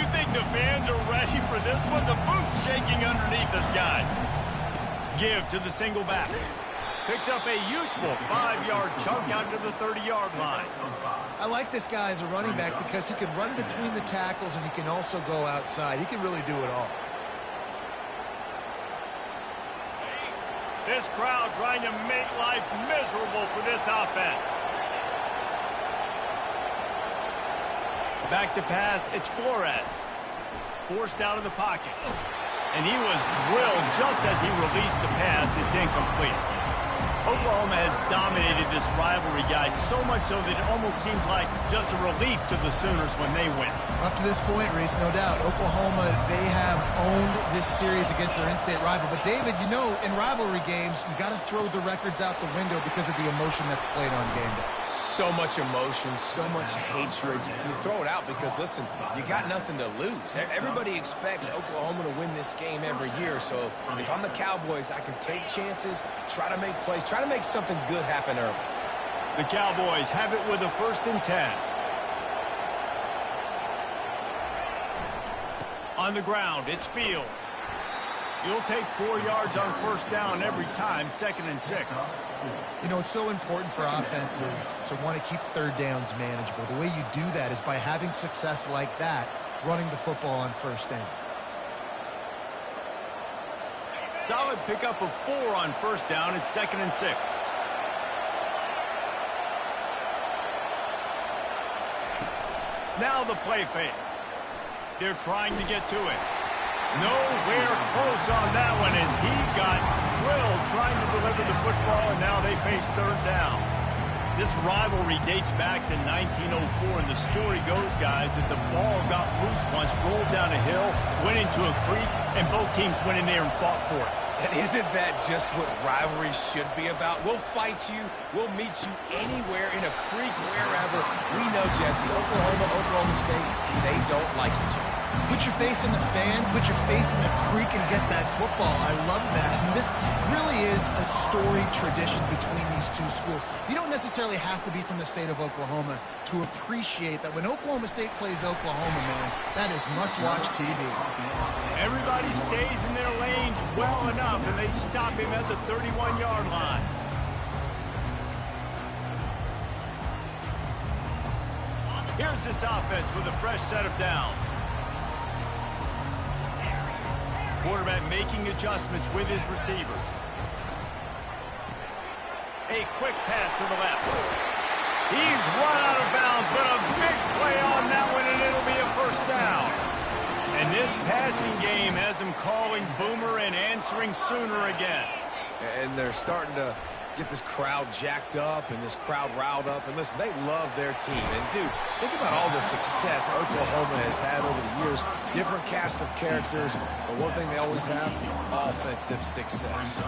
You think the fans are ready for this one? The booth's shaking underneath us, guys. Give to the single back. Picks up a useful 5-yard chunk out to the 30-yard line. I like this guy as a running back because he can run between the tackles and he can also go outside. He can really do it all. This crowd trying to make life miserable for this offense. Back to pass, it's Flores. Forced out of the pocket. And he was drilled just as he released the pass. It's incomplete. Oklahoma has dominated this rivalry, guys, so much so that it almost seems like just a relief to the Sooners when they win. Up to this point, Reese, no doubt. Oklahoma, they have owned this series against their in-state rival. But, David, you know, in rivalry games, you got to throw the records out the window because of the emotion that's played on game day. So much emotion, so much hatred. You throw it out because, listen, you got nothing to lose. Everybody expects Oklahoma to win this game every year. So if I'm the Cowboys, I can take chances, try to make plays, try to make something good happen early. The Cowboys have it with a 1st and 10. On the ground, it's Fields. You'll take 4 yards on 1st down every time, 2nd and 6. You know, it's so important for offenses to want to keep 3rd downs manageable. The way you do that is by having success like that, running the football on 1st down. Solid pickup of 4 on 1st down. It's 2nd and 6. Now the play fake. They're trying to get to it. Nowhere close on that one as he got drilled trying to deliver the football, and now they face 3rd down. This rivalry dates back to 1904, and the story goes, guys, that the ball got loose once, rolled down a hill, went into a creek, and both teams went in there and fought for it. And isn't that just what rivalry should be about? We'll fight you. We'll meet you anywhere, in a creek, wherever. We know, Jesse, Oklahoma, Oklahoma State, they don't like each other. Put your face in the fan, put your face in the creek and get that football. I love that. And this really is a storied tradition between these two schools. You don't necessarily have to be from the state of Oklahoma to appreciate that when Oklahoma State plays Oklahoma, man, that is must-watch TV. Everybody stays in their lanes well enough, and they stop him at the 31-yard line. Here's this offense with a fresh set of downs. Quarterback making adjustments with his receivers. A quick pass to the left. He's run out of bounds, but a big play on that one, and it'll be a 1st down. And this passing game has him calling Boomer and answering Sooner again. And they're starting to get this crowd jacked up and this crowd riled up. And listen, they love their team. And, dude, think about all the success Oklahoma has had over the years. Different cast of characters. But one thing they always have, offensive success.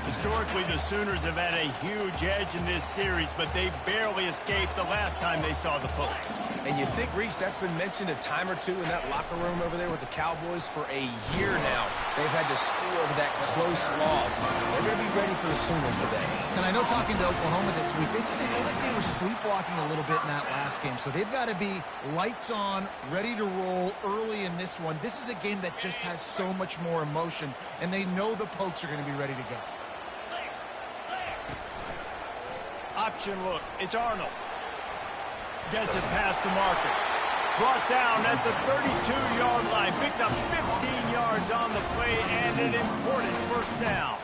Historically, the Sooners have had a huge edge in this series, but they barely escaped the last time they saw the Pokes. And you think, Reese, that's been mentioned a time or two in that locker room over there with the Cowboys for a year now. They've had to stew over that close loss. They're going to be ready for the Sooners today. And I know talking to Oklahoma this week, they said they feel like they were sleepwalking a little bit in that last game. So they've got to be lights on, ready to roll early in this one. This is a game that just has so much more emotion, and they know the Pokes are going to be ready to go. Option look. It's Arnold. Gets it past the marker. Brought down at the 32-yard line. Picks up 15 yards on the play and an important 1st down.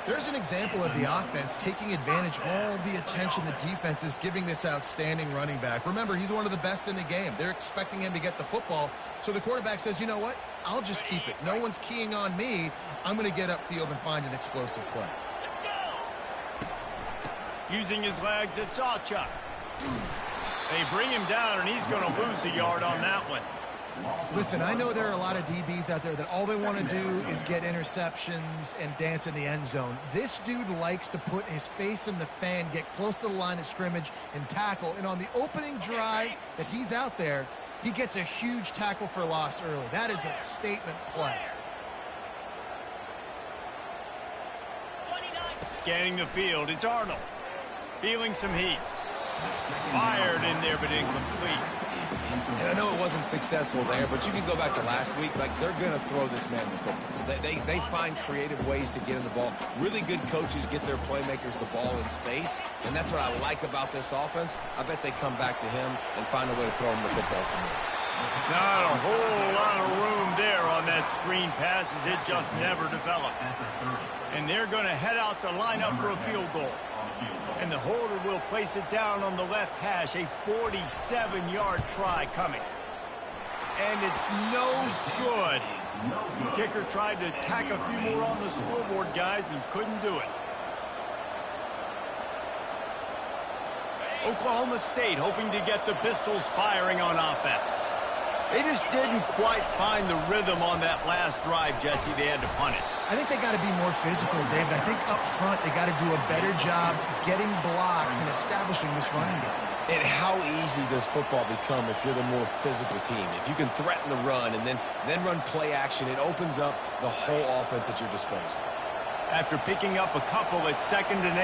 There's an example of the offense taking advantage of all the attention the defense is giving this outstanding running back. Remember, he's one of the best in the game. They're expecting him to get the football. So the quarterback says, you know what? I'll just keep it. No one's keying on me. I'm going to get upfield and find an explosive play. Using his legs, it's Sawchuk. They bring him down, and he's going to lose a yard on that one. Listen, I know there are a lot of DBs out there that all they want to do is get interceptions and dance in the end zone. This dude likes to put his face in the fan, get close to the line of scrimmage, and tackle. And on the opening drive that he's out there, he gets a huge tackle for loss early. That is a statement play. Scanning the field, it's Arnold. Feeling some heat. Fired in there, but incomplete. And I know it wasn't successful there, but you can go back to last week. Like, they're going to throw this man the football. They find creative ways to get him the ball. Really good coaches get their playmakers the ball in space, and that's what I like about this offense. I bet they come back to him and find a way to throw him the football somewhere. Not a whole lot of room there on that screen pass as it just never developed. And they're going to head out to line up for a field goal. And the holder will place it down on the left hash, a 47-yard try coming. And it's no good. Kicker tried to tack a few more on the scoreboard, guys, and couldn't do it. Oklahoma State hoping to get the Pistols firing on offense. They just didn't quite find the rhythm on that last drive, Jesse. They had to punt it. I think they got to be more physical, David. I think up front they got to do a better job getting blocks and establishing this running game. And how easy does football become if you're the more physical team? If you can threaten the run and then run play action, it opens up the whole offense at your disposal. After picking up a couple at 2nd and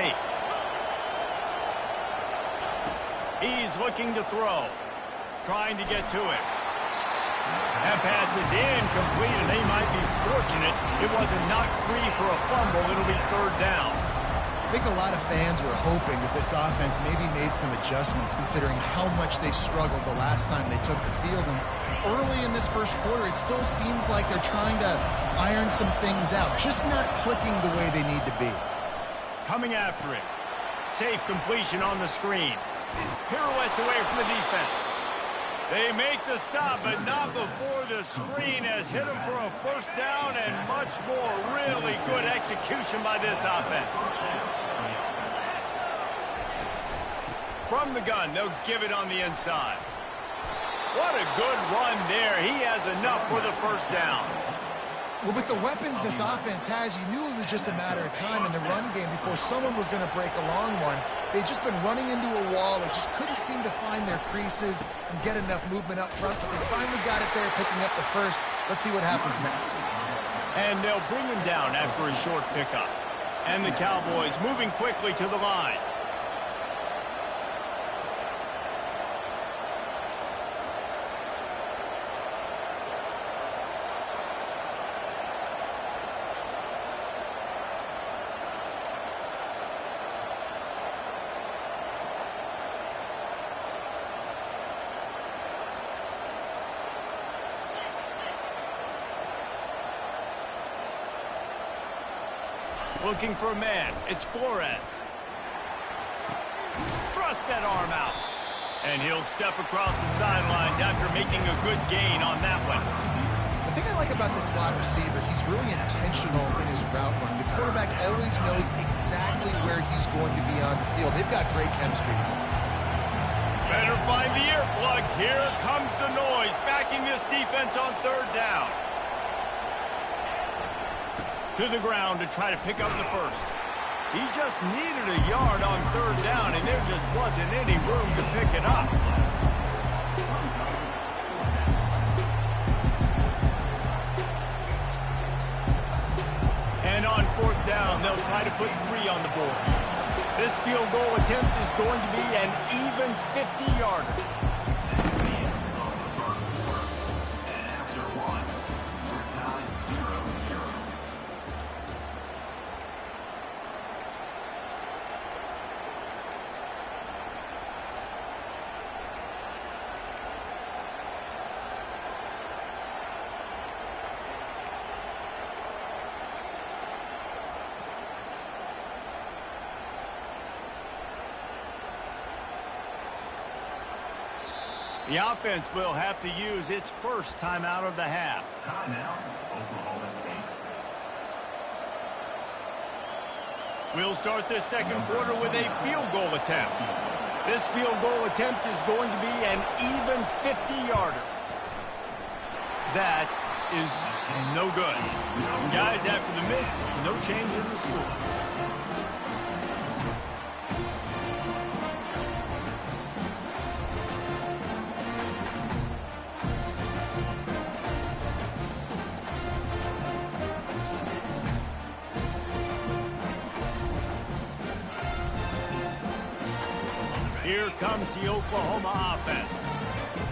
8. He's looking to throw. Trying to get to it. That pass is incomplete, and they might be fortunate it wasn't knocked free for a fumble. It'll be 3rd down. I think a lot of fans were hoping that this offense maybe made some adjustments considering how much they struggled the last time they took the field. And early in this first quarter, it still seems like they're trying to iron some things out, just not clicking the way they need to be. Coming after it. Safe completion on the screen. Pirouettes away from the defense. They make the stop, but not before the screen has hit them for a 1st down and much more. Really good execution by this offense. From the gun, they'll give it on the inside. What a good run there. He has enough for the 1st down. Well, with the weapons this offense has, you knew it was just a matter of time in the run game before someone was going to break a long one. They'd just been running into a wall. They just couldn't seem to find their creases and get enough movement up front, but they finally got it there, picking up the 1st. Let's see what happens next. And they'll bring him down after a short pickup. And the Cowboys moving quickly to the line. Looking for a man. It's Flores. Thrust that arm out. And he'll step across the sidelines after making a good gain on that one. The thing I like about this slot receiver, he's really intentional in his route run. The quarterback always knows exactly where he's going to be on the field. They've got great chemistry. Better find the earplugs. Here comes the noise, backing this defense on 3rd down. To the ground to try to pick up the 1st. He just needed a yard on 3rd down, and there just wasn't any room to pick it up. And on 4th down, they'll try to put 3 on the board. This field goal attempt is going to be an even 50-yarder. The offense will have to use its 1st timeout of the half. We'll start this 2nd quarter with a field goal attempt. This field goal attempt is going to be an even 50-yarder. That is no good. Guys, after the miss, no change in the score. Here comes the Oklahoma offense.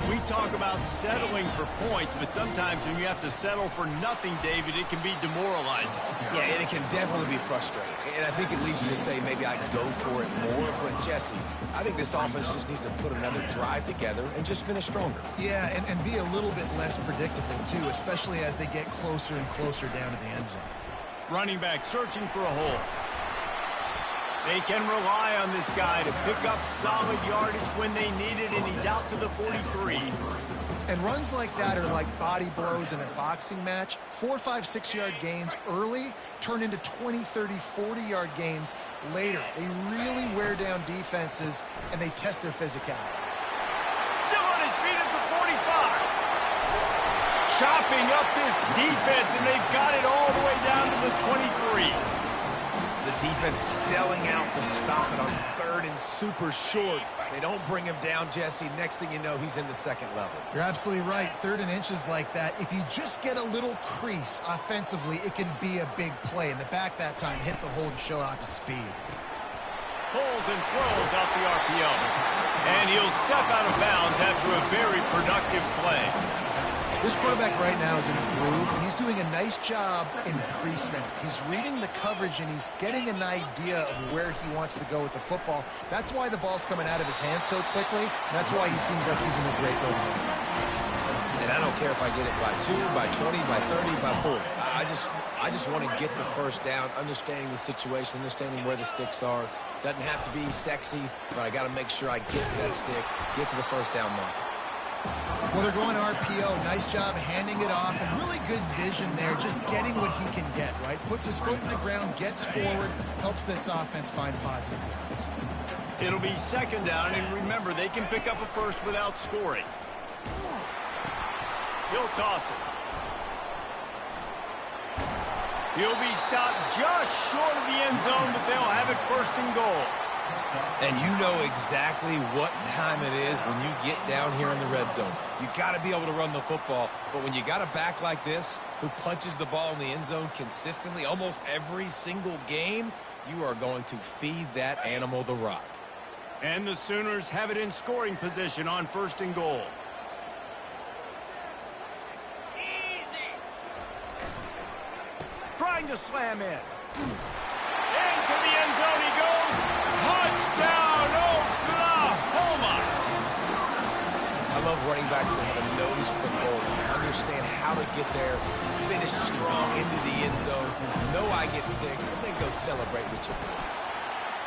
We talk about settling for points, but sometimes when you have to settle for nothing, David, it can be demoralizing. Yeah, and it can definitely be frustrating. And I think it leads you to say maybe I can go for it more. But, Jesse, I think this offense just needs to put another drive together and just finish stronger. Yeah, and be a little bit less predictable, too, especially as they get closer and closer down to the end zone. Running back searching for a hole. They can rely on this guy to pick up solid yardage when they need it, and he's out to the 43. And runs like that are like body blows in a boxing match. 4, 5, 6-yard gains early turn into 20, 30, 40-yard gains later. They really wear down defenses, and they test their physicality. Still on his feet at the 45. Chopping up this defense, and they've got it all the way down to the 23. The defense selling out to stop it on 3rd and super short. They don't bring him down, Jesse. Next thing you know, he's in the second level. You're absolutely right. 3rd and inches like that, if you just get a little crease offensively, it can be a big play. In the back that time, hit the hole and show off his speed. Pulls and throws out the RPO. And he'll step out of bounds after a very productive play. This quarterback right now is in a groove, and he's doing a nice job in pre-snap. He's reading the coverage, and he's getting an idea of where he wants to go with the football. That's why the ball's coming out of his hands so quickly. That's why he seems like he's in a great rhythm. And I don't care if I get it by 2, by 20, by 30, by 40. I just want to get the first down, understanding the situation, understanding where the sticks are. Doesn't have to be sexy, but I got to make sure I get to that stick, get to the first down mark. Well, they're going RPO. Nice job handing it off. And really good vision there, just getting what he can get, right? Puts his foot in the ground, gets forward, helps this offense find positive yards. It'll be 2nd down, and remember, they can pick up a first without scoring. He'll toss it. He'll be stopped just short of the end zone, but they'll have it 1st and goal. And you know exactly what time it is when you get down here in the red zone. You got to be able to run the football, but when you got a back like this who punches the ball in the end zone consistently almost every single game, you are going to feed that animal the rock. And the Sooners have it in scoring position on 1st and goal. Easy. Trying to slam in. Into the end zone he goes. Touchdown, Oklahoma! I love running backs that have a nose for the goal, understand how to get there, finish strong into the end zone, know I get 6, and then go celebrate with your boys.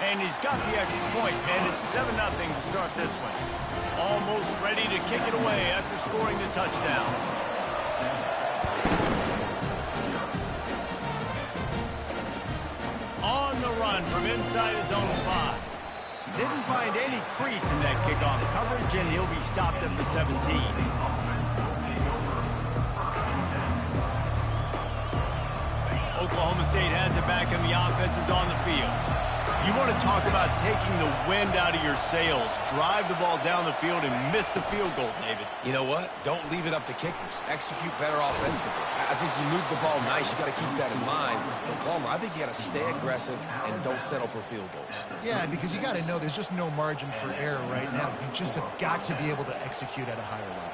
And he's got the extra point, and it's 7-0 to start this one. Almost ready to kick it away after scoring the touchdown. On the run from inside his own 5. Didn't find any crease in that kickoff coverage, and he'll be stopped at the 17. Oklahoma State has it back, and the offense is on the field. You want to talk about taking the wind out of your sails. Drive the ball down the field and miss the field goal, David. You know what? Don't leave it up to kickers. Execute better offensively. I think you move the ball nice. You got to keep that in mind. But Palmer, I think you got to stay aggressive and don't settle for field goals. Yeah, because you got to know there's just no margin for error right now. You just have got to be able to execute at a higher level.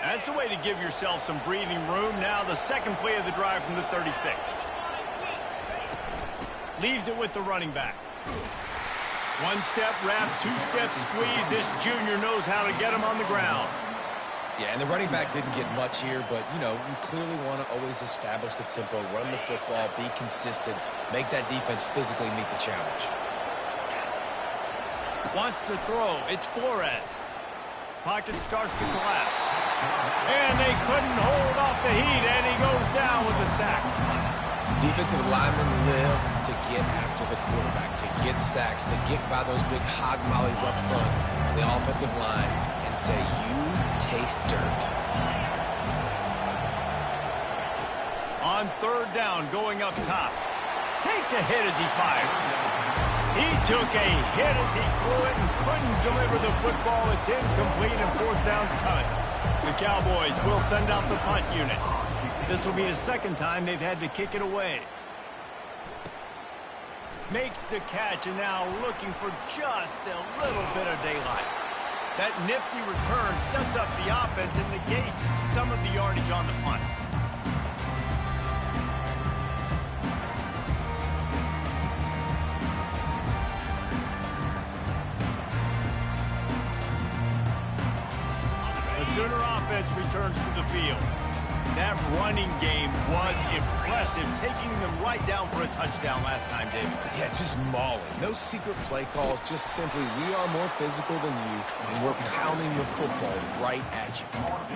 That's the way to give yourself some breathing room. Now the 2nd play of the drive from the 36. Leaves it with the running back. 1-step wrap, 2-step squeeze. This junior knows how to get him on the ground. Yeah, and the running back didn't get much here, but, you know, you clearly want to always establish the tempo, run the football, be consistent, make that defense physically meet the challenge. Wants to throw. It's Flores. Pocket starts to collapse. And they couldn't hold off the heat, and he goes down with the sack. Defensive linemen live to get after the quarterback, to get sacks, to get by those big hog mollies up front on the offensive line and say, you taste dirt. On 3rd down, going up top. Takes a hit as he fires. He took a hit as he threw it and couldn't deliver the football. It's incomplete, and 4th down's coming. The Cowboys will send out the punt unit. This will be the second time they've had to kick it away. Makes the catch and now looking for just a little bit of daylight. That nifty return sets up the offense and negates some of the yardage on the punt. The Sooner offense returns to the field. That running game was impressive, taking them right down for a touchdown last time, David. Yeah, just mauling. No secret play calls, just simply we are more physical than you, and we're pounding the football right at you.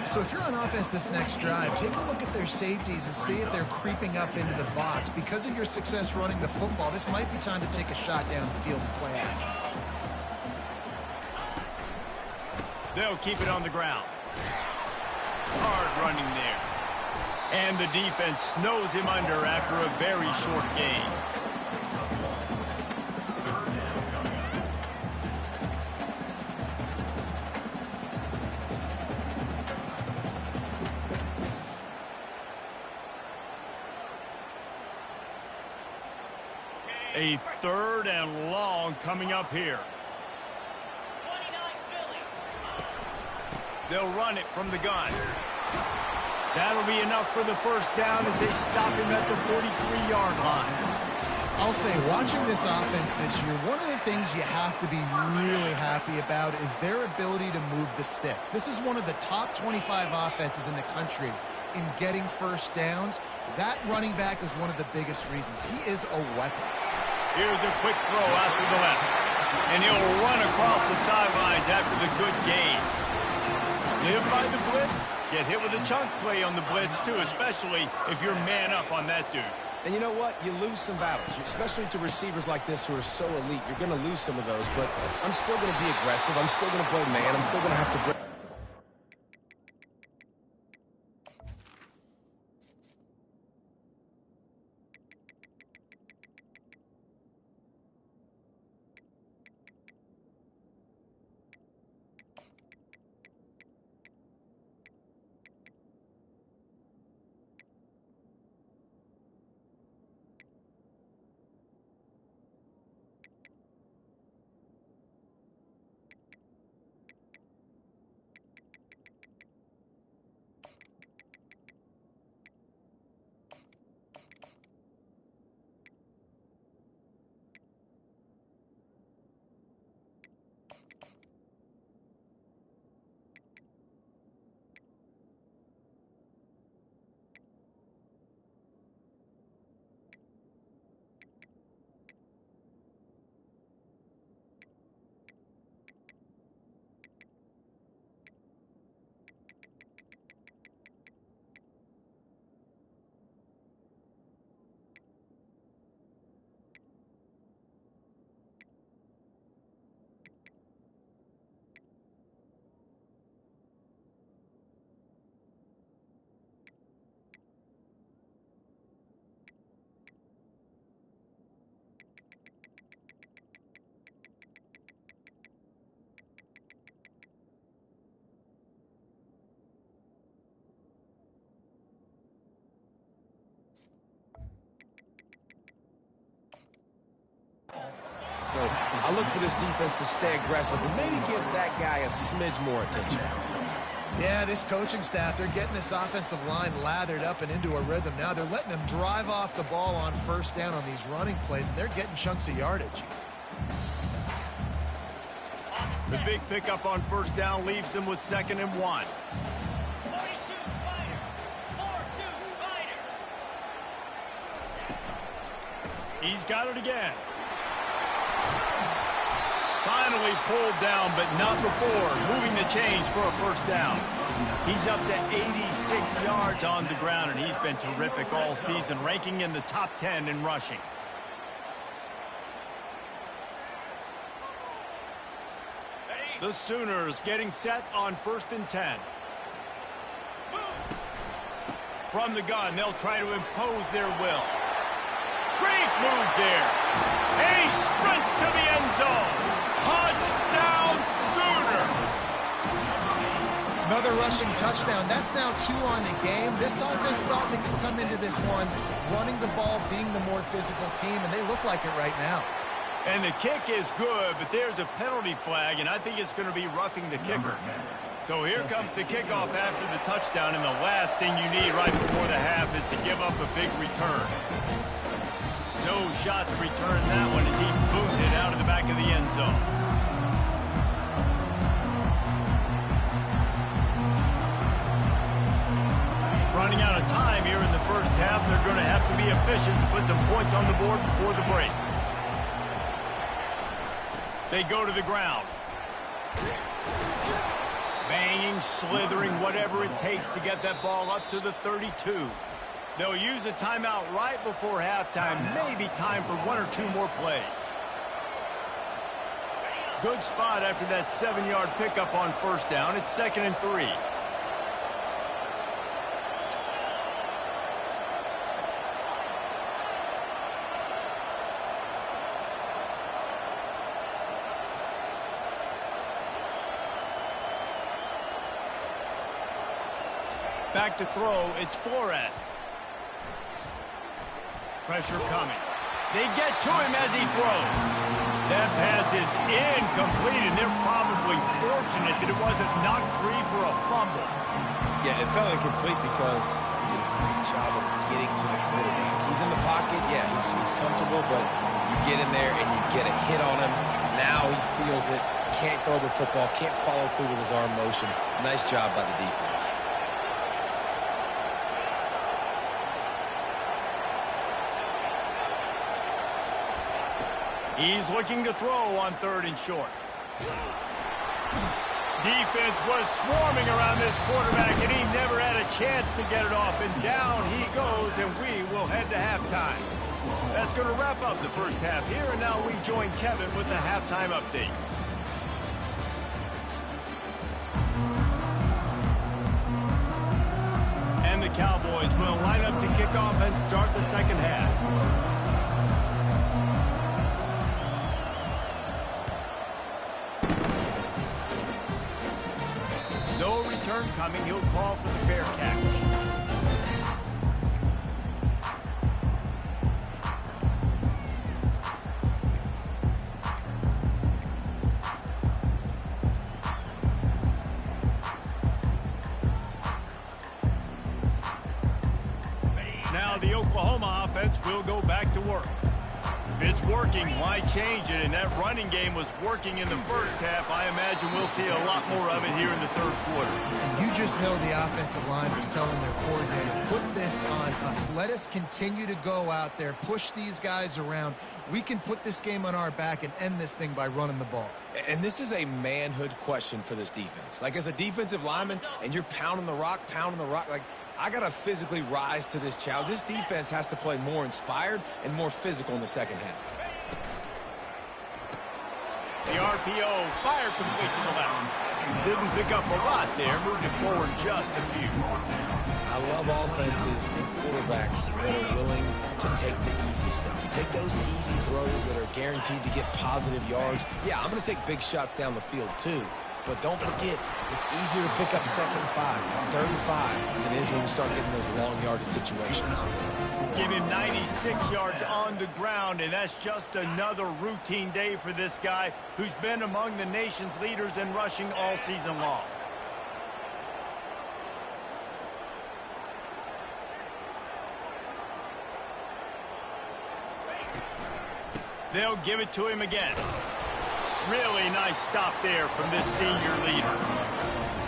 So if you're on offense this next drive, take a look at their safeties and see if they're creeping up into the box. Because of your success running the football, this might be time to take a shot down the field and play action. They'll keep it on the ground. Hard running there. And the defense snows him under after a very short gain. A 3rd and long coming up here. They'll run it from the gun. That'll be enough for the first down as they stop him at the 43-yard line. I'll say, watching this offense this year, one of the things you have to be really happy about is their ability to move the sticks. This is one of the top 25 offenses in the country in getting first downs. That running back is one of the biggest reasons. He is a weapon. Here's a quick throw out to the left. And he'll run across the sidelines after the good gain. Live by the blitz, get hit with a chunk play on the blitz too, especially if you're man up on that dude. And you know what? You lose some battles, especially to receivers like this who are so elite. You're going to lose some of those, but I'm still going to be aggressive. I'm still going to play man. I'm still going to have to break. So I look for this defense to stay aggressive and maybe give that guy a smidge more attention. Yeah, this coaching staff, they're getting this offensive line lathered up and into a rhythm now. They're letting them drive off the ball on first down on these running plays, and they're getting chunks of yardage. The big pickup on first down leaves them with 2nd and 1. He's got it again. Finally pulled down, but not before moving the chains for a first down. He's up to 86 yards on the ground, and he's been terrific all season, ranking in the top 10 in rushing. The Sooners getting set on 1st and 10. From the gun, they'll try to impose their will. Great move there. He sprints to the end zone. Touchdown, Sooners. Another rushing touchdown. That's now 2 on the game. This offense thought they could come into this one running the ball, being the more physical team, and they look like it right now. And the kick is good, but there's a penalty flag, and I think it's going to be roughing the kicker. So here comes the kickoff after the touchdown, and the last thing you need right before the half is to give up a big return. No shot to return that one as he booted it out of the back of the end zone. Running out of time here in the first half. They're going to have to be efficient to put some points on the board before the break. They go to the ground. Banging, slithering, whatever it takes to get that ball up to the 32. They'll use a timeout right before halftime. Maybe time for 1 or 2 more plays. Good spot after that 7-yard pickup on first down. It's 2nd and 3. Back to throw, it's Flores. Pressure coming. They get to him as he throws. That pass is incomplete, and they're probably fortunate that it wasn't knocked free for a fumble. Yeah, it felt incomplete because he did a great job of getting to the quarterback. He's in the pocket, yeah, he's comfortable, but you get in there and you get a hit on him. Now he feels it, can't throw the football, can't follow through with his arm motion. Nice job by the defense. He's looking to throw on 3rd and short. Defense was swarming around this quarterback, and he never had a chance to get it off. And down he goes, and we will head to halftime. That's going to wrap up the first half here, and now we join Kevin with the halftime update. And the Cowboys will line up to kick off and start the second half. No return coming. He'll call for the fair catch. Now the Oklahoma offense will go back to work. If it's working, why change it? And that running game was working in the first half. I imagine we'll see a lot more of it here in the 3rd quarter. And you just know the offensive line was telling their coordinator, put this on us. Let us continue to go out there, push these guys around. We can put this game on our back and end this thing by running the ball. And this is a manhood question for this defense. Like, as a defensive lineman, and you're pounding the rock, like, I got to physically rise to this challenge. This defense has to play more inspired and more physical in the second half. The RPO, fire complete to the left. Didn't pick up a lot there, moved it forward just a few. I love offenses and quarterbacks that are willing to take the easy stuff. To take those easy throws that are guaranteed to get positive yards. Yeah, I'm going to take big shots down the field too. But don't forget, it's easier to pick up 2nd and 5, 3rd and 5 than it is when we start getting those long yardage situations. Give him 96 yards on the ground, and that's just another routine day for this guy who's been among the nation's leaders in rushing all season long. They'll give it to him again. Really nice stop there from this senior leader.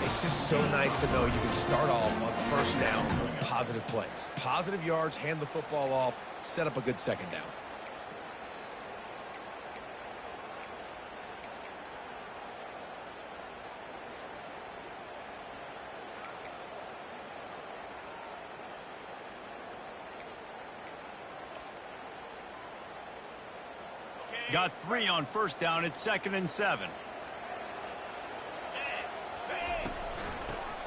It's just so nice to know you can start off on 1st down with positive plays. Positive yards, hand the football off, set up a good 2nd down. Got 3 on 1st down. It's 2nd and 7.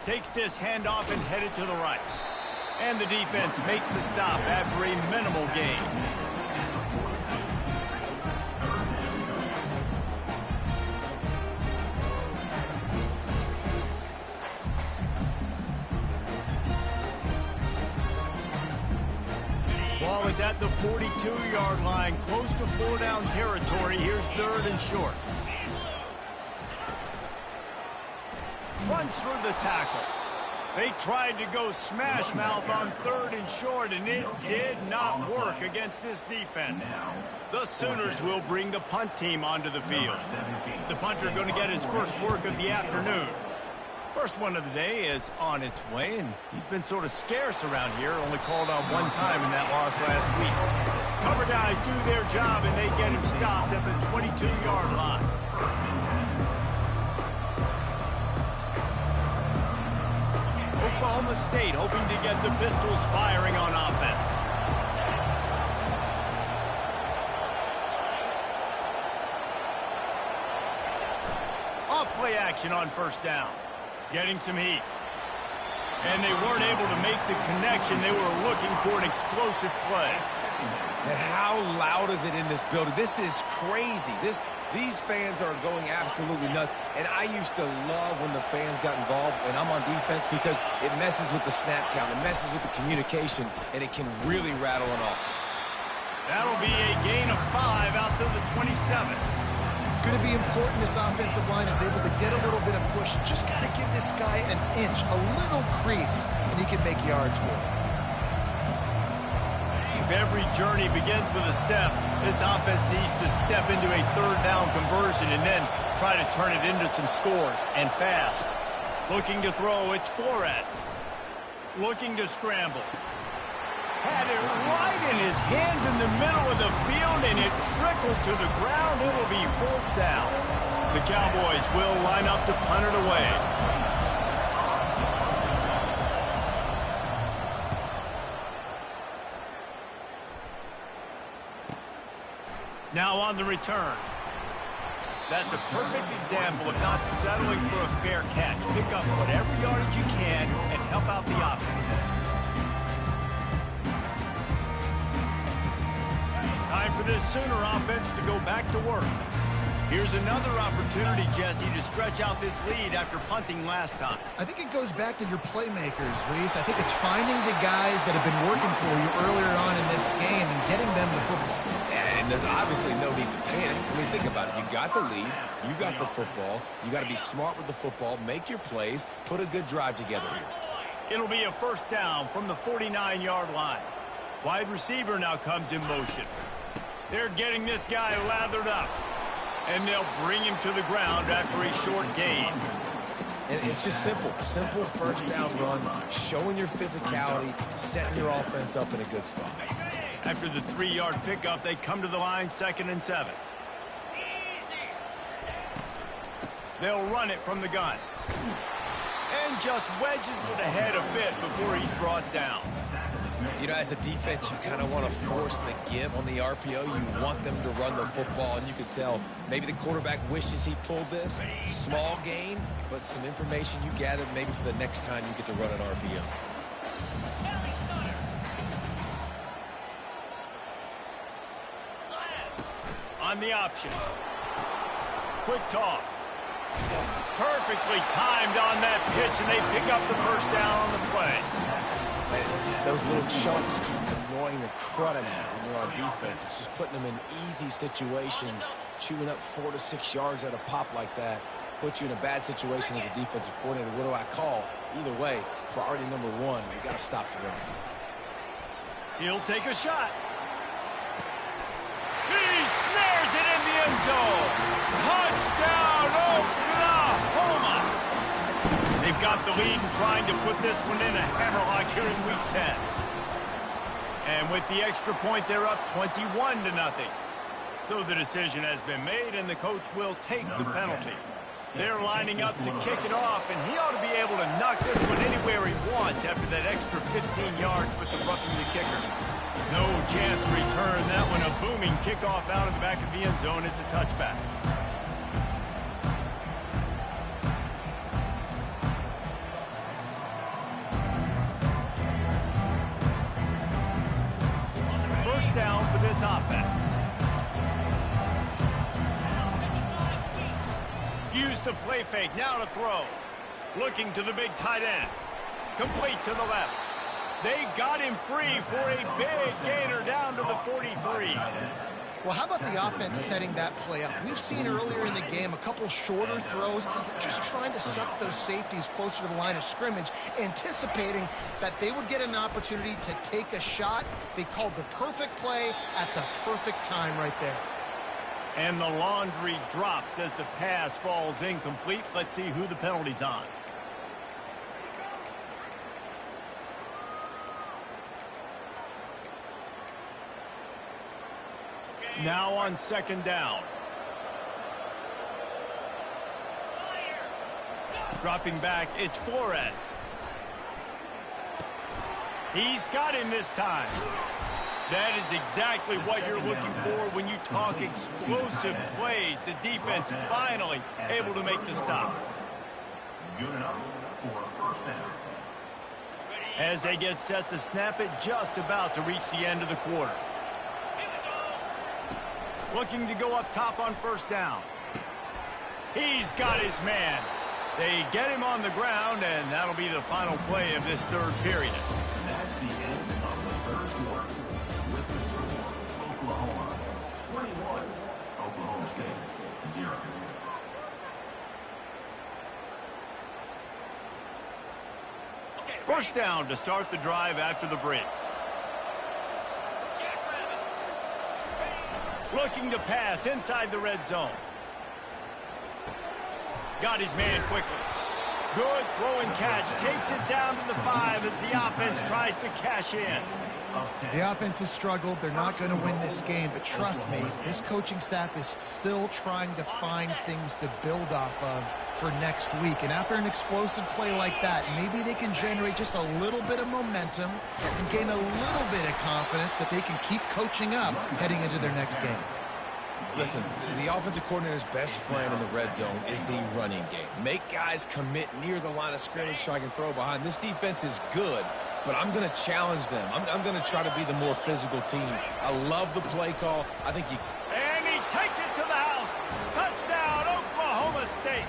Takes this handoff and headed to the right. And the defense makes the stop after a minimal gain. Ball is at the 42-yard line, close to 4-down territory. Here's 3rd and short. Runs through the tackle. They tried to go smash mouth on 3rd and short, and it did not work against this defense. The Sooners will bring the punt team onto the field. The punter going to get his first work of the afternoon. First one of the day is on its way, and he's been sort of scarce around here, only called on one time in that loss last week. Cover guys do their job, and they get him stopped at the 22-yard line. Oklahoma State hoping to get the Pistols firing on offense. Off-play action on 1st down. Getting some heat. And they weren't able to make the connection. They were looking for an explosive play. And how loud is it in this building? This is crazy. These fans are going absolutely nuts. And I used to love when the fans got involved, and I'm on defense, because it messes with the snap count. It messes with the communication, and it can really rattle an offense. That'll be a gain of 5 out to the 27. It's going to be important this offensive line is able to get a little bit of push. Just got to give this guy an inch, a little crease, and he can make yards for it. If every journey begins with a step, this offense needs to step into a 3rd down conversion and then try to turn it into some scores, and fast. Looking to throw, it's Flores. Looking to scramble. Had it right in his hands in the middle of the field, and it trickled to the ground. It'll be 4th down. The Cowboys will line up to punt it away. Now on the return. That's a perfect example of not settling for a fair catch. Pick up whatever yardage you can and help out the offense. Time for this Sooner offense to go back to work. Here's another opportunity, Jesse, to stretch out this lead after punting last time. I think it goes back to your playmakers, Reese. I think it's finding the guys that have been working for you earlier on in this game and getting them the football. And there's obviously no need to panic. I mean, think about it. You got the lead. You got the football. You got to be smart with the football. Make your plays. Put a good drive together here. It'll be a 1st down from the 49-yard line. Wide receiver now comes in motion. They're getting this guy lathered up. And they'll bring him to the ground after a short gain. And it's just simple. Simple 1st down run. Showing your physicality. Setting your offense up in a good spot. After the 3-yard pickup, they come to the line 2nd and 7. They'll run it from the gun. And just wedges it ahead a bit before he's brought down. You know, as a defense, you kind of want to force the give on the RPO. You want them to run the football, and you can tell maybe the quarterback wishes he pulled this. Small gain, but some information you gathered maybe for the next time you get to run an RPO. On the option. Quick toss. Perfectly timed on that pitch, and they pick up the 1st down on the play. Those little chunks keep annoying the crud out of you when you're on defense. It's just putting them in easy situations, chewing up 4 to 6 yards at a pop like that. Put you in a bad situation as a defensive coordinator. What do I call? Either way, priority number 1, you got to stop the run. He'll take a shot. He snares it in the end zone. Touchdown, Oklahoma. They've got the lead and trying to put this one in a hammerlock here in Week 10. And with the extra point, they're up 21-0. So the decision has been made, and the coach will take the penalty. They're lining up to kick it off, and he ought to be able to knock this one anywhere he wants after that extra 15 yards with the roughing the kicker. No chance to return that one. A booming kickoff out of the back of the end zone. It's a touchback. First down for this offense. Use the play fake. Now to throw. Looking to the big tight end. Complete to the left. They got him free for a big gainer down to the 43. Well, how about the offense setting that play up? We've seen earlier in the game a couple shorter throws, just trying to suck those safeties closer to the line of scrimmage, anticipating that they would get an opportunity to take a shot. They called the perfect play at the perfect time right there. And the laundry drops as the pass falls incomplete. Let's see who the penalty's on. Now on second down. Dropping back, it's Flores. He's got him this time. That is exactly what you're looking for when you talk explosive plays. The defense finally able to make the stop. Good enough for a first down. As they get set to snap it, just about to reach the end of the quarter. Looking to go up top on first down. He's got his man. They get him on the ground, and that'll be the final play of this third period. That's the end of the third quarter. With the score, Oklahoma 21, Oklahoma State 0. First down to start the drive after the break. Looking to pass inside the red zone. Got his man quickly. Good throw and catch. Takes it down to the 5 as the offense tries to cash in. The offense has struggled. They're not going to win this game, but trust me, this coaching staff is still trying to find things to build off of for next week. And after an explosive play like that, maybe they can generate just a little bit of momentum and gain a little bit of confidence that they can keep coaching up heading into their next game. Listen, the offensive coordinator's best friend in the red zone is the running game. Make guys commit near the line of scrimmage so I can throw behind. This defense is good, but I'm going to challenge them. I'm going to try to be the more physical team. I love the play call. I think you... And he takes it to the house. Touchdown, Oklahoma State.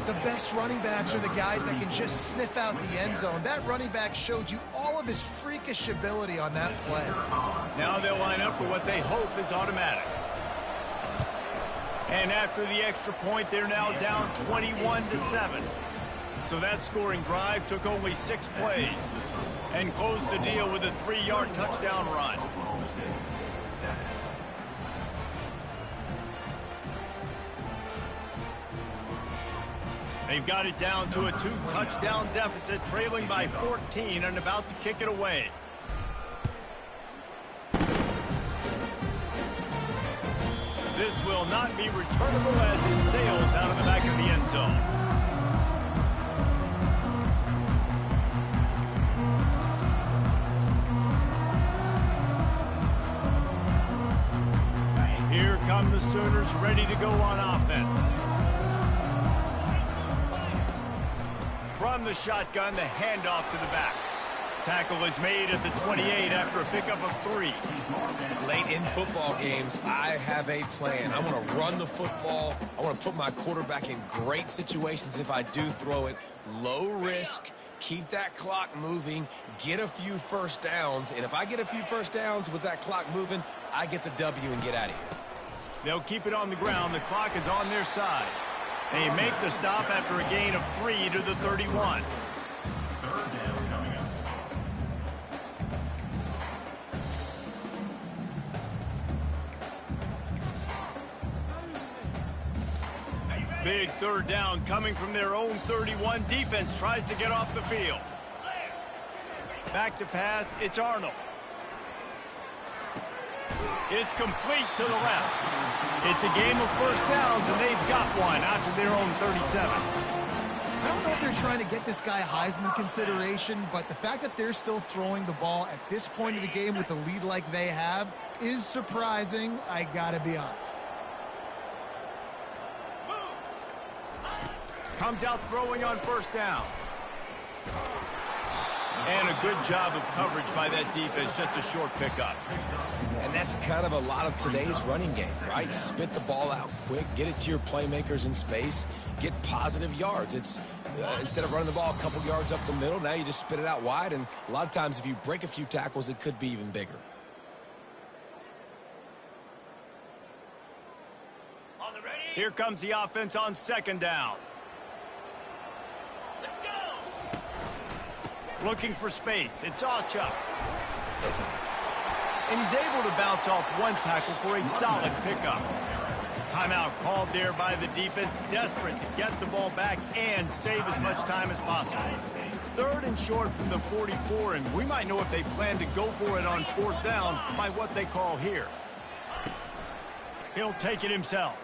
The best running backs are the guys that can just sniff out the end zone. That running back showed you all of his freakish ability on that play. Now they'll line up for what they hope is automatic. And after the extra point, they're now down 21-7. So that scoring drive took only 6 plays and closed the deal with a 3-yard touchdown run. They've got it down to a 2-touchdown deficit, trailing by 14 and about to kick it away. This will not be returnable as it sails out of the back of the end zone. Here come the Sooners ready to go on offense. From the shotgun, the handoff to the back. Tackle is made at the 28 after a pickup of 3. Late in football games, I have a plan. I want to run the football. I want to put my quarterback in great situations if I do throw it. Low risk, keep that clock moving, get a few first downs. And if I get a few first downs with that clock moving, I get the W and get out of here. They'll keep it on the ground. The clock is on their side. They make the stop after a gain of 3 to the 31. Big third down coming from their own 31. Defense tries to get off the field. Back to pass, it's Arnold. It's complete to the left. It's a game of first downs, and they've got one out to their own 37. I don't know if they're trying to get this guy Heisman consideration, but the fact that they're still throwing the ball at this point of the game with a lead like they have is surprising, I gotta be honest. Comes out throwing on first down. And a good job of coverage by that defense, just a short pickup. And that's kind of a lot of today's running game, right? Spit the ball out quick, get it to your playmakers in space, get positive yards. It's Instead of running the ball a couple yards up the middle, now you just spit it out wide, and a lot of times if you break a few tackles, it could be even bigger. Here comes the offense on second down. Let's go. Looking for space. It's Achuk. And he's able to bounce off one tackle for a solid pickup. Timeout called there by the defense, desperate to get the ball back and save as much time as possible. 3rd and short from the 44, and we might know if they plan to go for it on 4th down by what they call here. He'll take it himself.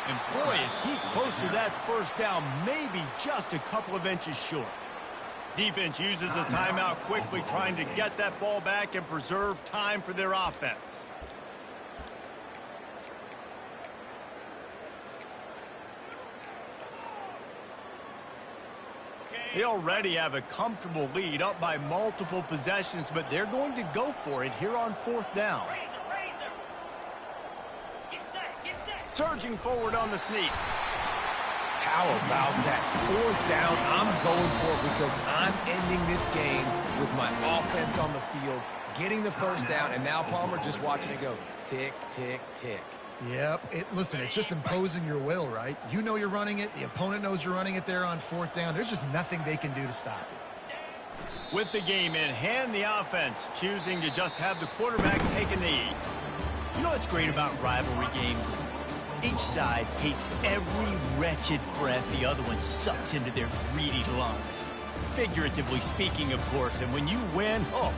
And boy, is he close to that 1st down, maybe just a couple of inches short. Defense uses a timeout quickly, trying to get that ball back and preserve time for their offense. They already have a comfortable lead, up by multiple possessions, but they're going to go for it here on 4th down. Surging forward on the sneak. How about that 4th down? I'm going for it because I'm ending this game with my offense on the field, getting the 1st down, and now Palmer just watching it go tick, tick, tick. Yep. Listen, it's just imposing your will, right? You know you're running it. The opponent knows you're running it there on 4th down. There's just nothing they can do to stop it. With the game in hand, the offense choosing to just have the quarterback take a knee. You know what's great about rivalry games? Each side hates every wretched breath the other one sucks into their greedy lungs. Figuratively speaking, of course, and when you win, oh,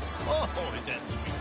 is that sweet.